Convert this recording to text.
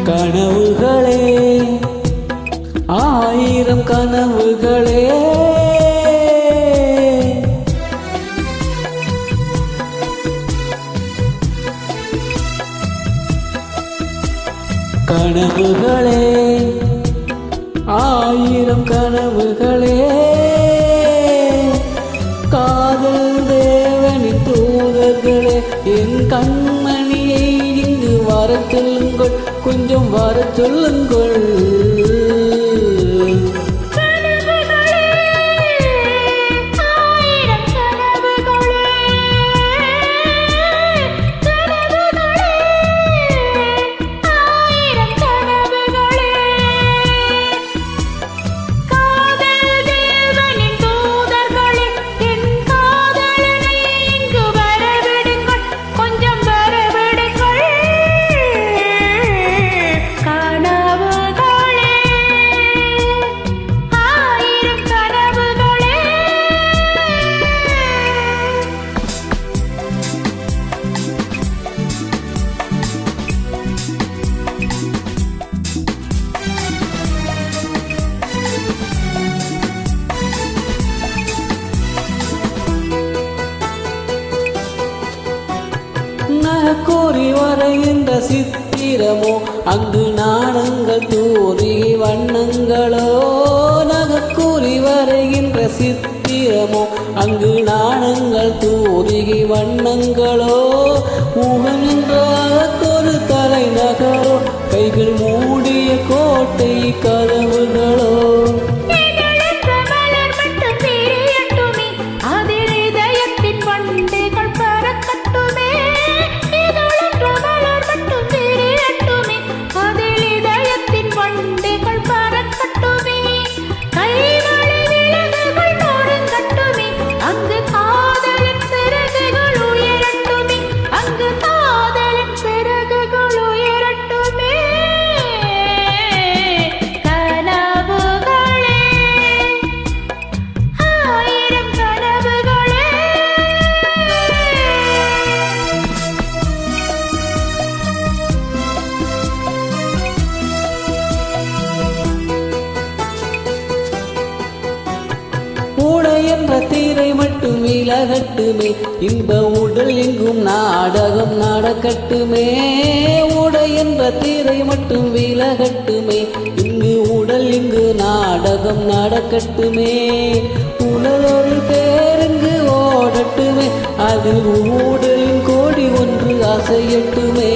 கனவுகளே ஆயிரம் கனவுகளே கனவுகளே ஆயிரம் கனவுகளே காதல் தேவனின் தூதர்களே என் கண்மணியை இங்கு வர சொல்லுங்கள் கொஞ்சம் வர சொல்லுங்கள் கூறி வரைகின்ற சித்திரமோ அங்கு நாணங்கள் தூரி வண்ணங்களோ நகக்கூறி வரைகின்ற சித்திரமோ அங்கு நாணங்கள் தூரி வண்ணங்களோ முகம் என்றாகொரு தலைநகரோ கைகள் மூடிய கோட்டை கதவுகளோ என்ற தீரை மட்டும் விலகட்டுமே இன்ப உடல் எங்கும் நாடகம் நடக்கட்டுமே உடை என்ற தீரை மட்டும் விலகட்டுமே இங்கு உடல் இங்கு நாடகம் நடக்கட்டுமே உடலொரு பேருங்கு ஓடட்டுமே அதில் உடலின் கோடி ஒன்று அசையட்டுமே